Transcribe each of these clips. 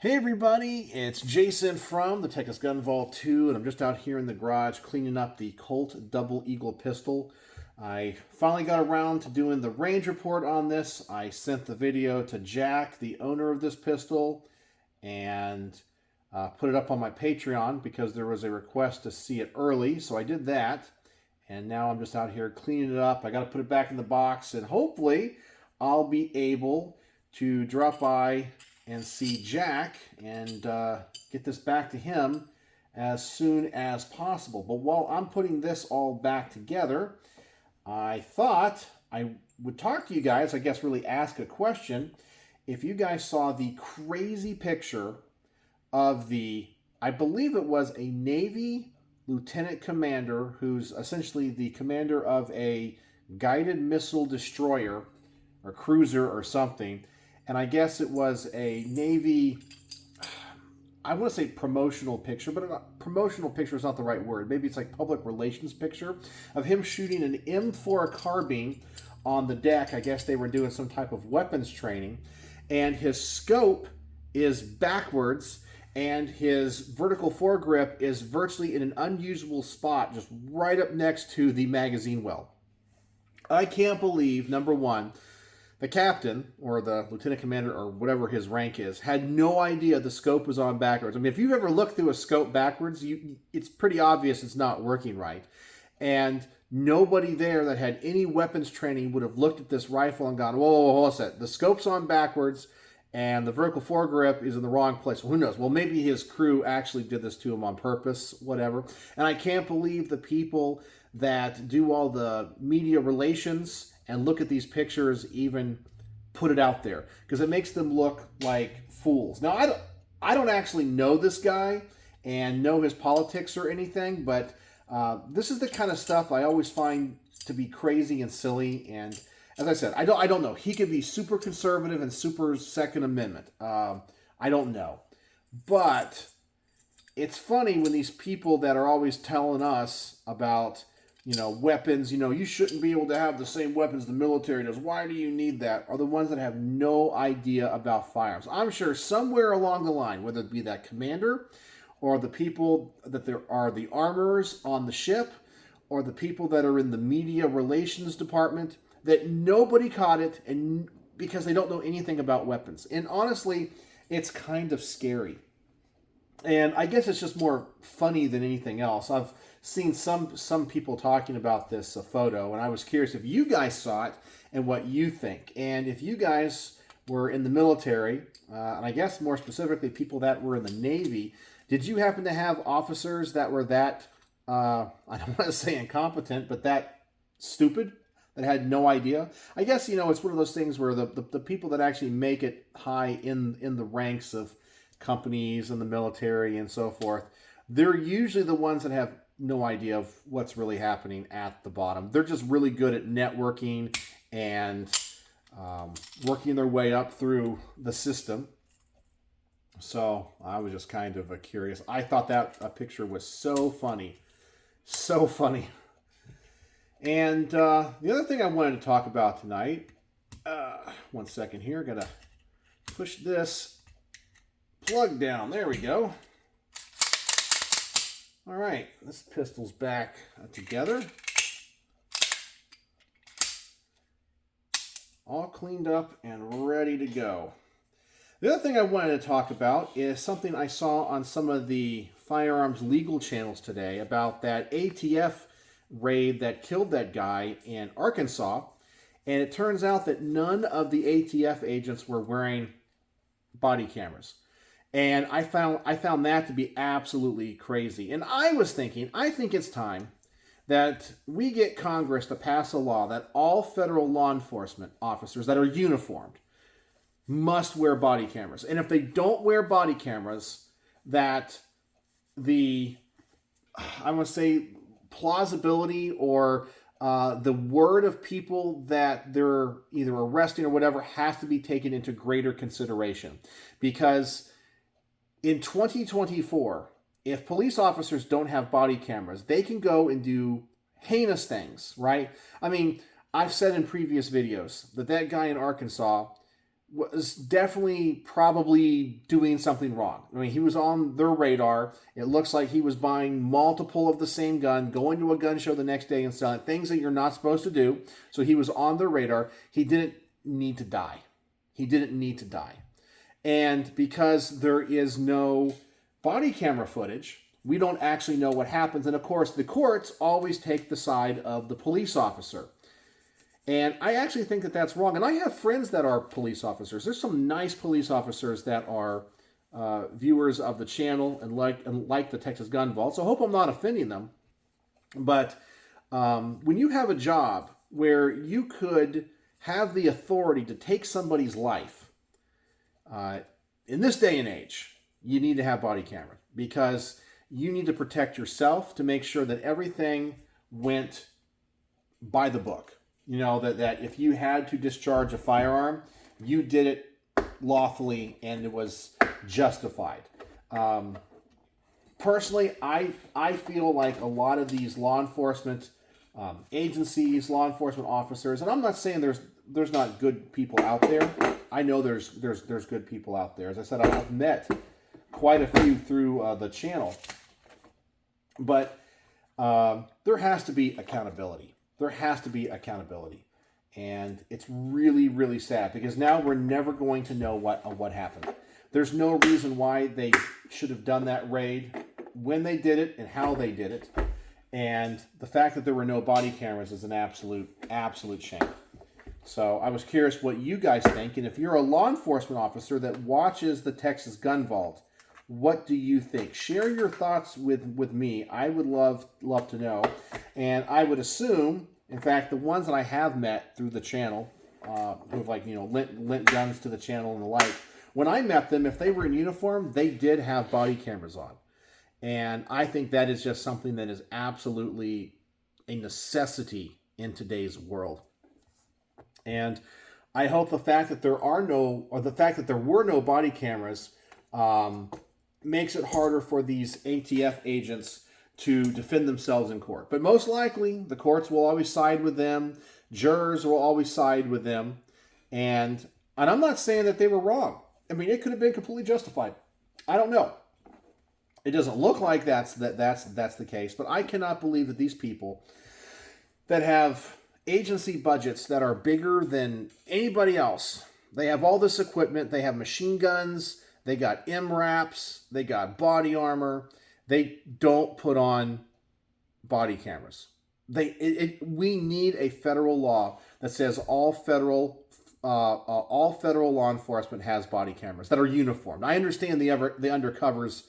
Hey everybody, it's Jason from the TGV² Gun Vault 2, and I'm just out here in the garage cleaning up the Colt Double Eagle pistol. I finally got around to doing the range report on this. I sent the video to Jack, the owner of this pistol, and put it up on my Patreon because there was a request to see it early, so I did that. And now I'm just out here cleaning it up. I got to put it back in the box, and hopefully I'll be able to drop by and see Jack and get this back to him as soon as possible. But while I'm putting this all back together, I thought I would talk to you guys, I guess really ask a question. If you guys saw the crazy picture of I believe it was a Navy lieutenant commander who's essentially the commander of a guided missile destroyer or cruiser or something. And I guess it was a Navy, I want to say promotional picture, but promotional picture is not the right word. Maybe it's like public relations picture of him shooting an M4 carbine on the deck. I guess they were doing some type of weapons training. And his scope is backwards, and his vertical foregrip is virtually in an unusable spot, just right up next to the magazine well. I can't believe, number one, the captain, or the lieutenant commander, or whatever his rank is, had no idea the scope was on backwards. I mean, if you've ever looked through a scope backwards, it's pretty obvious it's not working right. And nobody there that had any weapons training would have looked at this rifle and gone, whoa, hold on a sec. The scope's on backwards, and the vertical foregrip is in the wrong place. Well, who knows? Well, maybe his crew actually did this to him on purpose, whatever. And I can't believe the people that do all the media relations and look at these pictures even put it out there, because it makes them look like fools. Now, I don't actually know this guy and know his politics or anything, but this is the kind of stuff I always find to be crazy and silly. And as I said, I don't know. He could be super conservative and super Second Amendment. I don't know. But it's funny when these people that are always telling us about, weapons, you shouldn't be able to have the same weapons the military does. Why do you need that? Are the ones that have no idea about firearms. I'm sure somewhere along the line, whether it be that commander or the people that there are the armorers on the ship or the people that are in the media relations department, that nobody caught it, and because they don't know anything about weapons. And honestly, it's kind of scary. And I guess it's just more funny than anything else. I've seen some people talking about this photo, and I was curious if you guys saw it and what you think. And if you guys were in the military, and I guess more specifically people that were in the Navy, did you happen to have officers that were that, I don't want to say incompetent, but that stupid, that had no idea? I guess, it's one of those things where the people that actually make it high in the ranks of companies and the military and so forth, they're usually the ones that have no idea of what's really happening at the bottom. They're just really good at networking and working their way up through the system. So I was just kind of curious. I thought that picture was so funny. So funny. And the other thing I wanted to talk about tonight, one second here, gotta push this plug down. There we go. All right, this pistol's back together. All cleaned up and ready to go. The other thing I wanted to talk about is something I saw on some of the firearms legal channels today about that ATF raid that killed that guy in Arkansas. And it turns out that none of the ATF agents were wearing body cameras. And I found that to be absolutely crazy. And I was thinking, I think it's time that we get Congress to pass a law that all federal law enforcement officers that are uniformed must wear body cameras. And if they don't wear body cameras, that I want to say plausibility or the word of people that they're either arresting or whatever has to be taken into greater consideration. Because in 2024, if police officers don't have body cameras, they can go and do heinous things, right? I mean, I've said in previous videos that guy in Arkansas was definitely probably doing something wrong. I mean, he was on their radar. It looks like he was buying multiple of the same gun, going to a gun show the next day and selling things that you're not supposed to do. So he was on their radar. He didn't need to die. He didn't need to die. And because there is no body camera footage, we don't actually know what happens. And of course, the courts always take the side of the police officer. And I actually think that that's wrong. And I have friends that are police officers. There's some nice police officers that are viewers of the channel and like the Texas Gun Vault. So I hope I'm not offending them. But when you have a job where you could have the authority to take somebody's life, in this day and age, you need to have body camera because you need to protect yourself to make sure that everything went by the book. You know, that if you had to discharge a firearm, you did it lawfully and it was justified. Personally, I feel like a lot of these law enforcement agencies, law enforcement officers, and I'm not saying there's not good people out there. I know there's good people out there. As I said, I've met quite a few through the channel. But there has to be accountability. There has to be accountability. And it's really, really sad because now we're never going to know what happened. There's no reason why they should have done that raid, when they did it and how they did it. And the fact that there were no body cameras is an absolute shame. So I was curious what you guys think. And if you're a law enforcement officer that watches the Texas Gun Vault, what do you think? Share your thoughts with me. I would love to know. And I would assume, in fact, the ones that I have met through the channel, who've lent guns to the channel and the like, when I met them, if they were in uniform, they did have body cameras on. And I think that is just something that is absolutely a necessity in today's world. And I hope the fact that there were no body cameras makes it harder for these ATF agents to defend themselves in court. But most likely, the courts will always side with them. Jurors will always side with them. And I'm not saying that they were wrong. I mean, it could have been completely justified. I don't know. It doesn't look like that's the case. But I cannot believe that these people that have agency budgets that are bigger than anybody else, they have all this equipment, they have machine guns, they got MRAPs, they got body armor. They don't put on body cameras. We need a federal law that says all federal law enforcement has body cameras that are uniformed. I understand the undercovers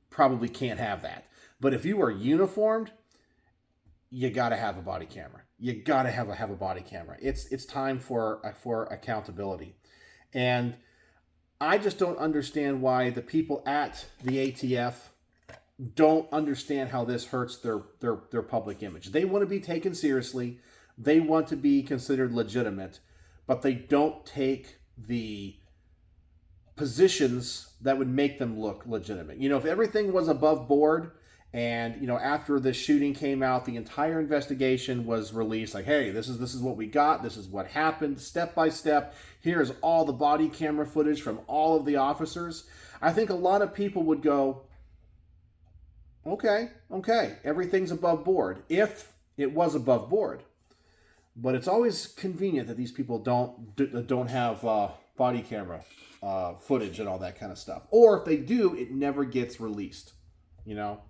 probably can't have that, but if you are uniformed, you got to have a body camera. You got to have a body camera. It's time for accountability, and I just don't understand why the people at the ATF don't understand how this hurts their public image. They want to be taken seriously. They want to be considered legitimate, but they don't take the positions that would make them look legitimate. You know, if everything was above board and, you know, after the shooting came out, the entire investigation was released, like, hey, this is what we got. This is what happened step by step. Here's all the body camera footage from all of the officers. I think a lot of people would go, okay, everything's above board, if it was above board. But it's always convenient that these people don't have body camera footage and all that kind of stuff. Or if they do, it never gets released, you know?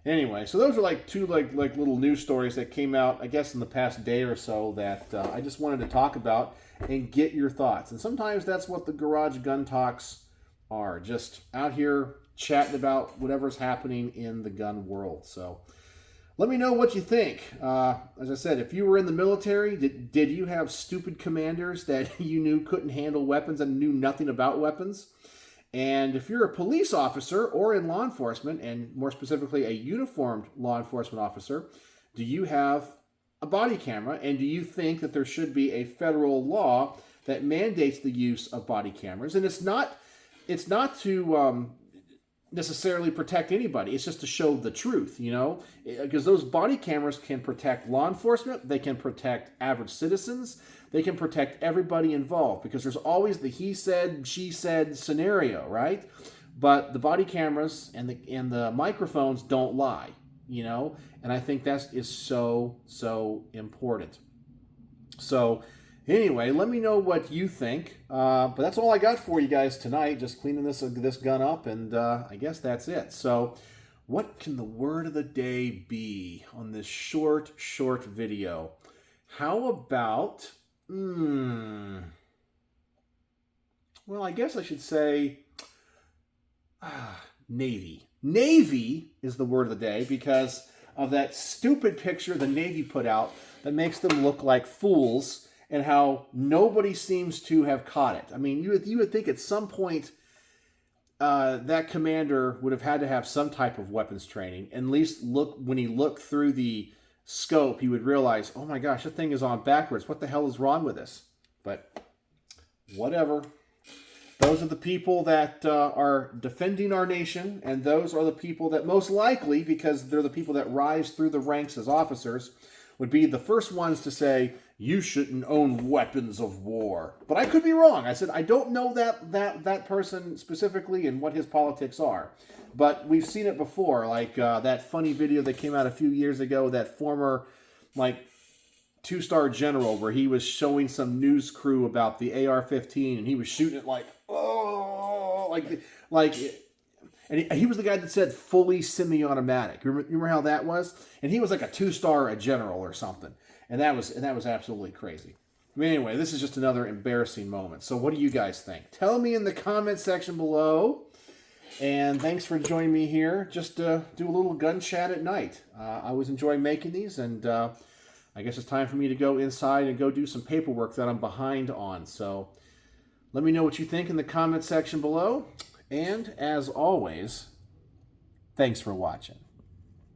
Anyway, so those are like two like little news stories that came out, I guess, in the past day or so that I just wanted to talk about and get your thoughts. And sometimes that's what the Garage Gun Talks are, just out here chatting about whatever's happening in the gun world. So let me know what you think. As I said, if you were in the military, did you have stupid commanders that you knew couldn't handle weapons and knew nothing about weapons? And if you're a police officer or in law enforcement, and more specifically a uniformed law enforcement officer, do you have a body camera? And do you think that there should be a federal law that mandates the use of body cameras? And it's not to necessarily protect anybody. It's just to show the truth, you know, because those body cameras can protect law enforcement. They can protect average citizens. They can protect everybody involved, because there's always the he said, she said scenario, right? But the body cameras and the microphones don't lie, you know, and I think that is so important. So anyway, let me know what you think. But that's all I got for you guys tonight. Just cleaning this gun up, and I guess that's it. So what can the word of the day be on this short video? How about, well, I guess I should say Navy. Navy is the word of the day because of that stupid picture the Navy put out that makes them look like fools, and how nobody seems to have caught it. I mean, you would think at some point that commander would have had to have some type of weapons training. And at least when he looked through the scope, he would realize, oh my gosh, that thing is on backwards. What the hell is wrong with this? But whatever. Those are the people that are defending our nation, and those are the people that most likely, because they're the people that rise through the ranks as officers, would be the first ones to say, you shouldn't own weapons of war. But I could be wrong. I said, I don't know that person specifically and what his politics are. But we've seen it before, like that funny video that came out a few years ago, that former, like, 2-star general, where he was showing some news crew about the AR-15, and he was shooting it like, oh, like, and he was the guy that said fully semi-automatic. Remember how that was? And he was like a 2-star general or something, and that was absolutely crazy. But anyway, this is just another embarrassing moment. So what do you guys think? Tell me in the comment section below. And thanks for joining me here. Just do a little gun chat at night. I always enjoy making these, and I guess it's time for me to go inside and go do some paperwork that I'm behind on. So let me know what you think in the comment section below. And as always, thanks for watching.